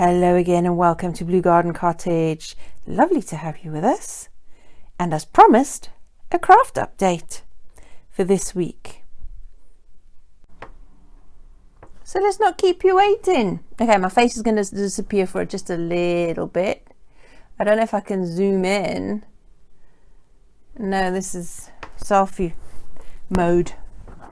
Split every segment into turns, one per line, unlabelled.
Hello again and welcome to Blue Garden Cottage. Lovely to have you with us. And as promised, a craft update for this week. So let's not keep you waiting. Okay, my face is going to disappear for just a little bit. I don't know if I can zoom in. No, this is selfie mode,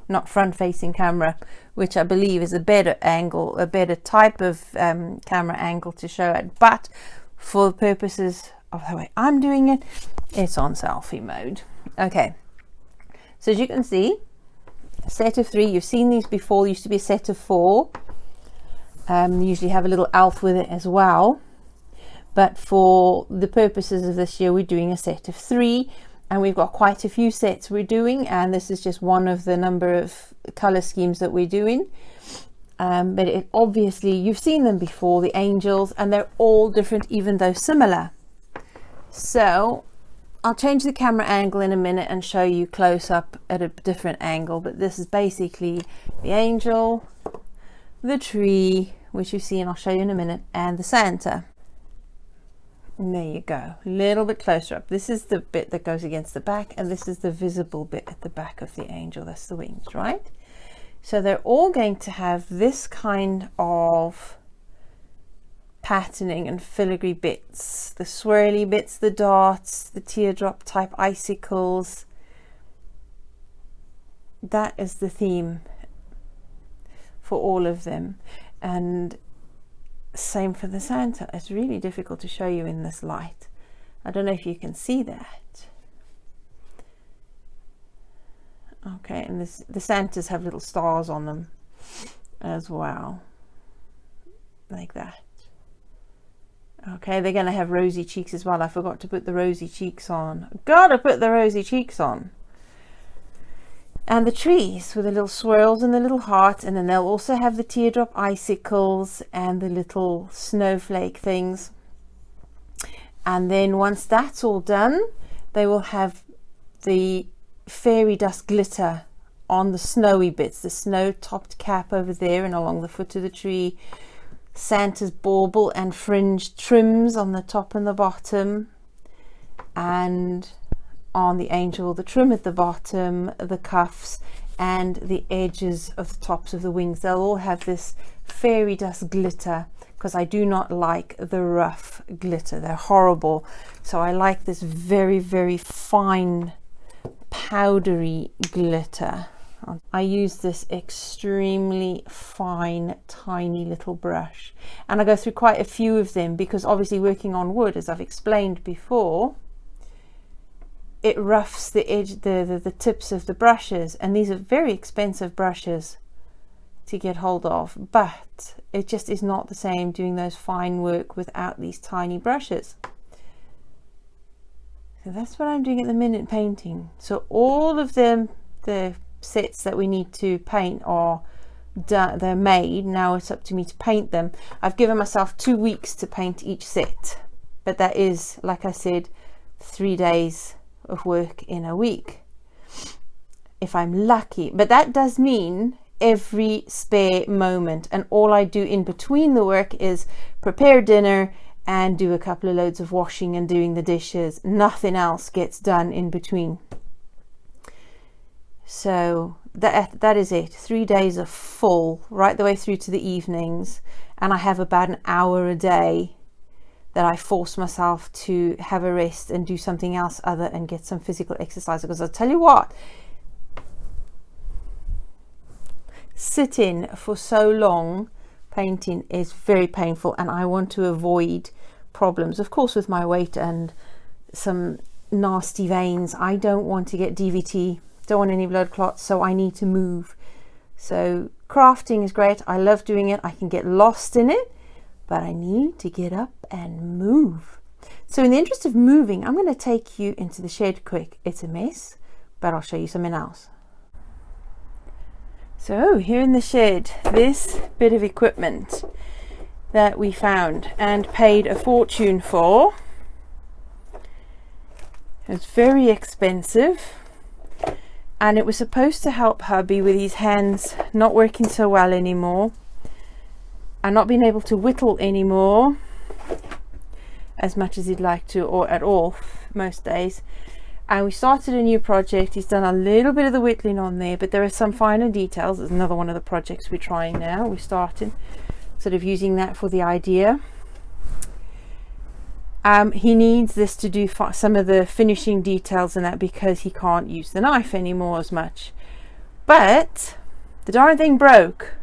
not front-facing camera, which I believe is a better angle, a better type of camera angle to show it. But for the purposes of the way I'm doing it, it's on selfie mode. Okay, so as you can see, a set of 3. You've seen these before. There used to be a set of 4. Usually have a little elf with it as well. But for the purposes of this year, we're doing a set of 3. And we've got quite a few sets we're doing, and this is just one of the number of color schemes that we're doing. But it obviously, you've seen them before, the angels, and they're all different even though similar. So I'll change the camera angle in a minute and show you close up at a different angle. But this is basically the angel, the tree, which you see and I'll show you in a minute, and the Santa. And there you go, a little bit closer up. This is the bit that goes against the back, and this is the visible bit at the back of the angel. That's the wings, right? So they're all going to have this kind of patterning and filigree bits, the swirly bits, the darts, the teardrop type icicles. That is the theme for all of them. And same for the Santa. It's really difficult to show you in this light. I don't know if you can see that. Okay, and the Santas have little stars on them as well, like that. Okay, they're going to have rosy cheeks as well. I forgot to put the rosy cheeks on. Gotta put the rosy cheeks on. And the trees with the little swirls and the little hearts, and then they'll also have the teardrop icicles and the little snowflake things. And then once that's all done, they will have the fairy dust glitter on the snowy bits, the snow topped cap over there and along the foot of the tree, Santa's bauble and fringe trims on the top and the bottom, and on the angel, the trim at the bottom, the cuffs, and the edges of the tops of the wings. They'll all have this fairy dust glitter, because I do not like the rough glitter. They're horrible. So I like this very, very fine, powdery glitter. I use this extremely fine, tiny little brush. And I go through quite a few of them, because obviously working on wood, as I've explained before, it roughs the edge, the tips of the brushes, and these are very expensive brushes to get hold of, but it just is not the same doing those fine work without these tiny brushes. So that's what I'm doing at the minute, painting. So all of them, the sets that we need to paint are done, they're made. Now it's up to me to paint them. I've given myself 2 weeks to paint each set, but that is, like I said, 3 days of work in a week if I'm lucky. But that does mean every spare moment, and all I do in between the work is prepare dinner and do a couple of loads of washing and doing the dishes. Nothing else gets done in between. So that is it. 3 days are full right the way through to the evenings, and I have about an hour a day that I force myself to have a rest and do something else other and get some physical exercise. Because I'll tell you what, sitting for so long painting is very painful, and I want to avoid problems, of course, with my weight and some nasty veins. I don't want to get DVT, don't want any blood clots, so I need to move. So crafting is great. I love doing it. I can get lost in it, but I need to get up and move. So in the interest of moving, I'm going to take you into the shed quick. It's a mess, but I'll show you something else. So here in the shed, this bit of equipment that we found and paid a fortune for. It's very expensive, and it was supposed to help hubby with his hands not working so well anymore. and not being able to whittle anymore as much as he'd like to, or at all most days. And we started a new project. He's done a little bit of the whittling on there, but there are some finer details. There's another one of the projects we're trying now. We're starting sort of using that for the idea. He needs this to do some of the finishing details and that, because he can't use the knife anymore as much. But the darn thing broke.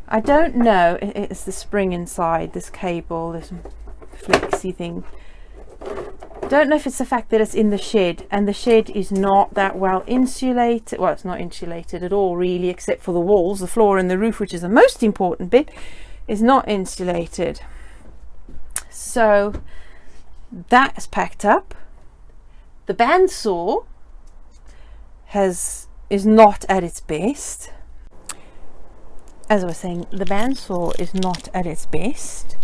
I don't know, it's the spring inside, this cable, this flexy thing. Don't know if it's the fact that it's in the shed, and the shed is not that well insulated. Well, it's not insulated at all really, except for the walls. The floor and the roof, which is the most important bit, is not insulated. So that's packed up. The bandsaw is not at its best. As I was saying, the bandsaw is not at its best.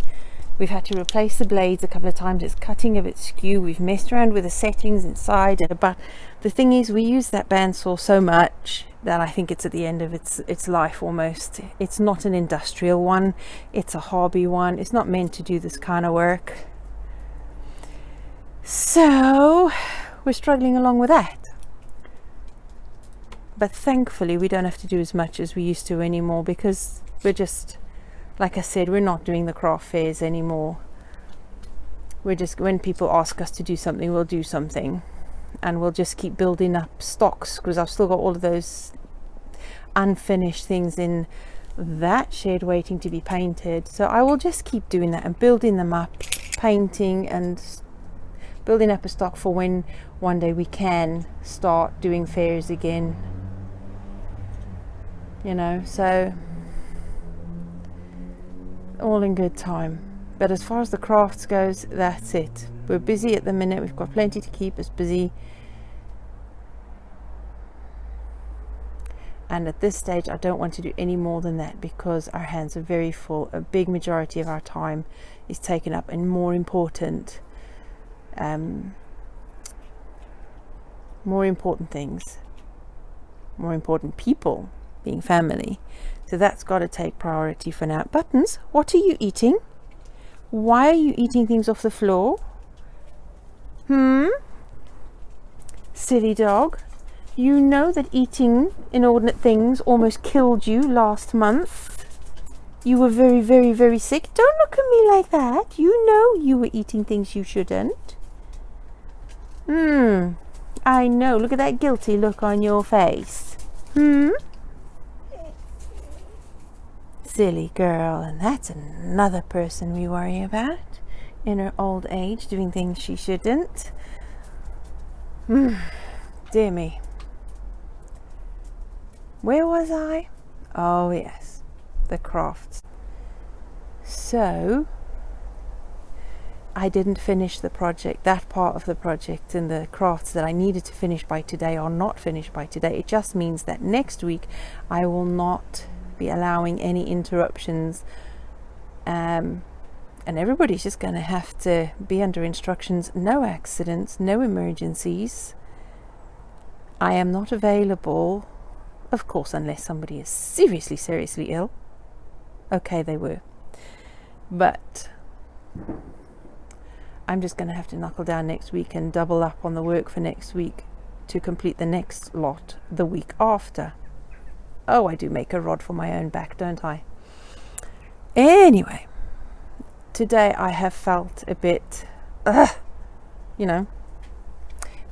We've had to replace the blades a couple of times. It's cutting a bit skew. We've messed around with the settings inside, but the thing is, we use that bandsaw so much that I think it's at the end of its life almost. It's not an industrial one, it's a hobby one. It's not meant to do this kind of work. So we're struggling along with that. But thankfully we don't have to do as much as we used to anymore, because we're just, like I said, we're not doing the craft fairs anymore. We're just, when people ask us to do something, we'll do something, and we'll just keep building up stocks, because I've still got all of those unfinished things in that shed waiting to be painted. So I will just keep doing that and building them up, painting and building up a stock for when one day we can start doing fairs again, you know. So all in good time. But as far as the crafts goes, that's it. We're busy at the minute. We've got plenty to keep us busy, and at this stage I don't want to do any more than that, because our hands are very full. A big majority of our time is taken up in more important things, more important people, being family. So that's got to take priority for now. Buttons, what are you eating? Why are you eating things off the floor? Silly dog. You know that eating inordinate things almost killed you last month. You were very, very, very sick. Don't look at me like that. You know you were eating things you shouldn't. I know. Look at that guilty look on your face. Silly girl. And that's another person we worry about in her old age, doing things she shouldn't. Dear me. Where was I? Oh yes, the crafts. So I didn't finish the project, that part of the project, and the crafts that I needed to finish by today are not finished by today. It just means that next week I will not be allowing any interruptions, and everybody's just going to have to be under instructions. No accidents, no emergencies. I am not available, of course, unless somebody is seriously, seriously ill. Okay, they were. But I'm just going to have to knuckle down next week and double up on the work for next week to complete the next lot the week after. Oh, I do make a rod for my own back, don't I? Anyway, today I have felt a bit,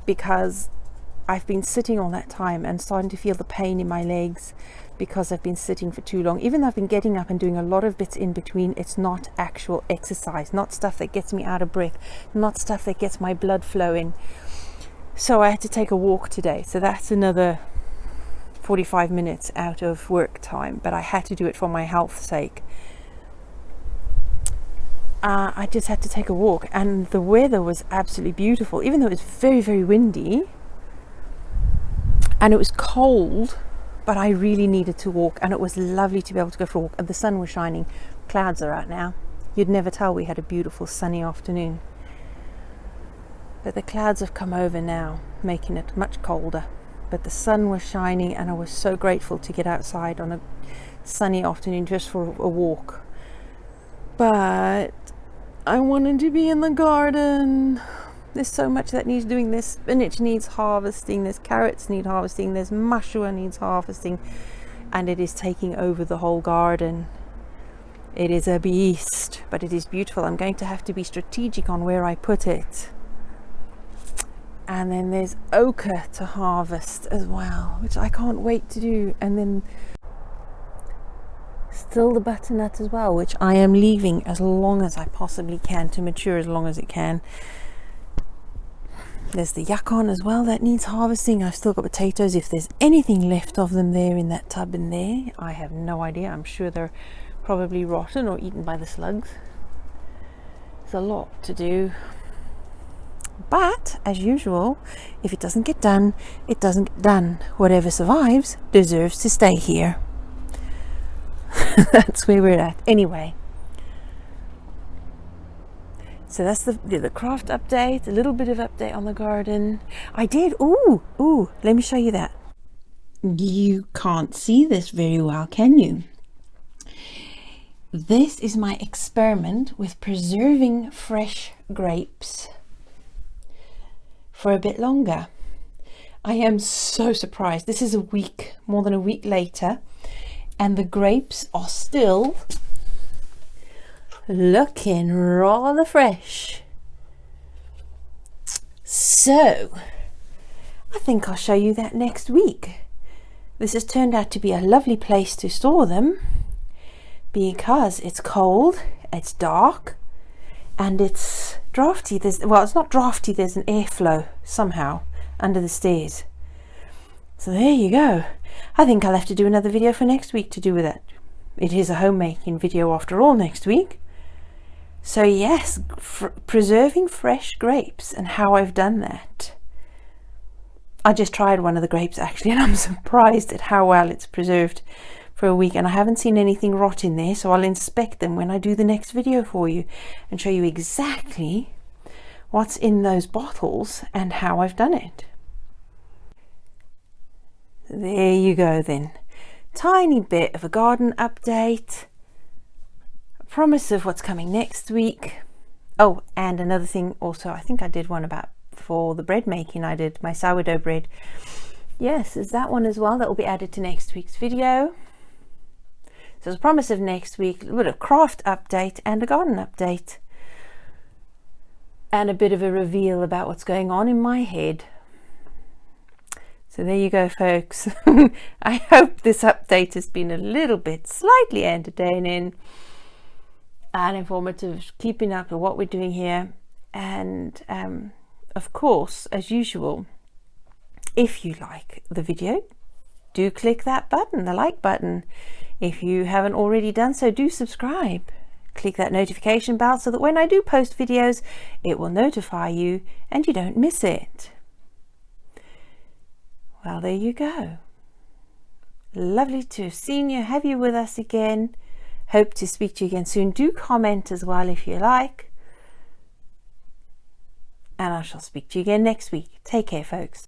because I've been sitting all that time and starting to feel the pain in my legs because I've been sitting for too long. Even though I've been getting up and doing a lot of bits in between, it's not actual exercise, not stuff that gets me out of breath, not stuff that gets my blood flowing. So I had to take a walk today. So that's another 45 minutes out of work time, but I had to do it for my health's sake. I just had to take a walk, and the weather was absolutely beautiful, even though it was very, very windy. And it was cold, but I really needed to walk, and it was lovely to be able to go for a walk. And the sun was shining. Clouds are out now. You'd never tell we had a beautiful sunny afternoon. But the clouds have come over now, making it much colder. But the sun was shining, and I was so grateful to get outside on a sunny afternoon just for a walk. but I wanted to be in the garden. There's so much that needs doing. This spinach needs harvesting, there's carrots need harvesting, there's mashua needs harvesting, and it is taking over the whole garden. It is a beast, but it is beautiful. I'm going to have to be strategic on where I put it. And then there's ochre to harvest as well, which I can't wait to do. And then still the butternut as well, which I am leaving as long as I possibly can to mature as long as it can. There's the yacon as well that needs harvesting. I've still got potatoes. If there's anything left of them there in that tub in there, I have no idea. I'm sure they're probably rotten or eaten by the slugs. There's a lot to do. But as usual, if it doesn't get done, it doesn't get done. Whatever survives deserves to stay here. That's where we're at. Anyway, so that's the craft update, a little bit of update on the garden. I did, ooh, let me show you that. You can't see this very well, can you? This is my experiment with preserving fresh grapes for a bit longer. I am so surprised. This is more than a week later, and the grapes are still looking rather fresh. So I think I'll show you that next week. This has turned out to be a lovely place to store them because it's cold, it's dark, and it's drafty. Well, it's not drafty, there's an airflow somehow under the stairs. So there you go. I think I'll have to do another video for next week to do with it. It is a homemaking video after all next week. So yes, preserving fresh grapes and how I've done that. I just tried one of the grapes actually, and I'm surprised at how well it's preserved for a week, and I haven't seen anything rot in there, so I'll inspect them when I do the next video for you and show you exactly what's in those bottles and how I've done it. There you go then. Tiny bit of a garden update. A promise of what's coming next week. Oh, and another thing also, I think I did one about for the bread making. I did my sourdough bread. Yes, there's that one as well that will be added to next week's video. So as a promise of next week, a bit of craft update and a garden update. And a bit of a reveal about what's going on in my head. So there you go, folks. I hope this update has been a little bit slightly entertaining and informative, keeping up with what we're doing here. And of course, as usual, if you like the video, do click that button, the like button. If you haven't already done so, do subscribe. Click that notification bell so that when I do post videos, it will notify you and you don't miss it. Well, there you go. Lovely to have seen you, have you with us again. Hope to speak to you again soon. Do comment as well if you like. And I shall speak to you again next week. Take care, folks.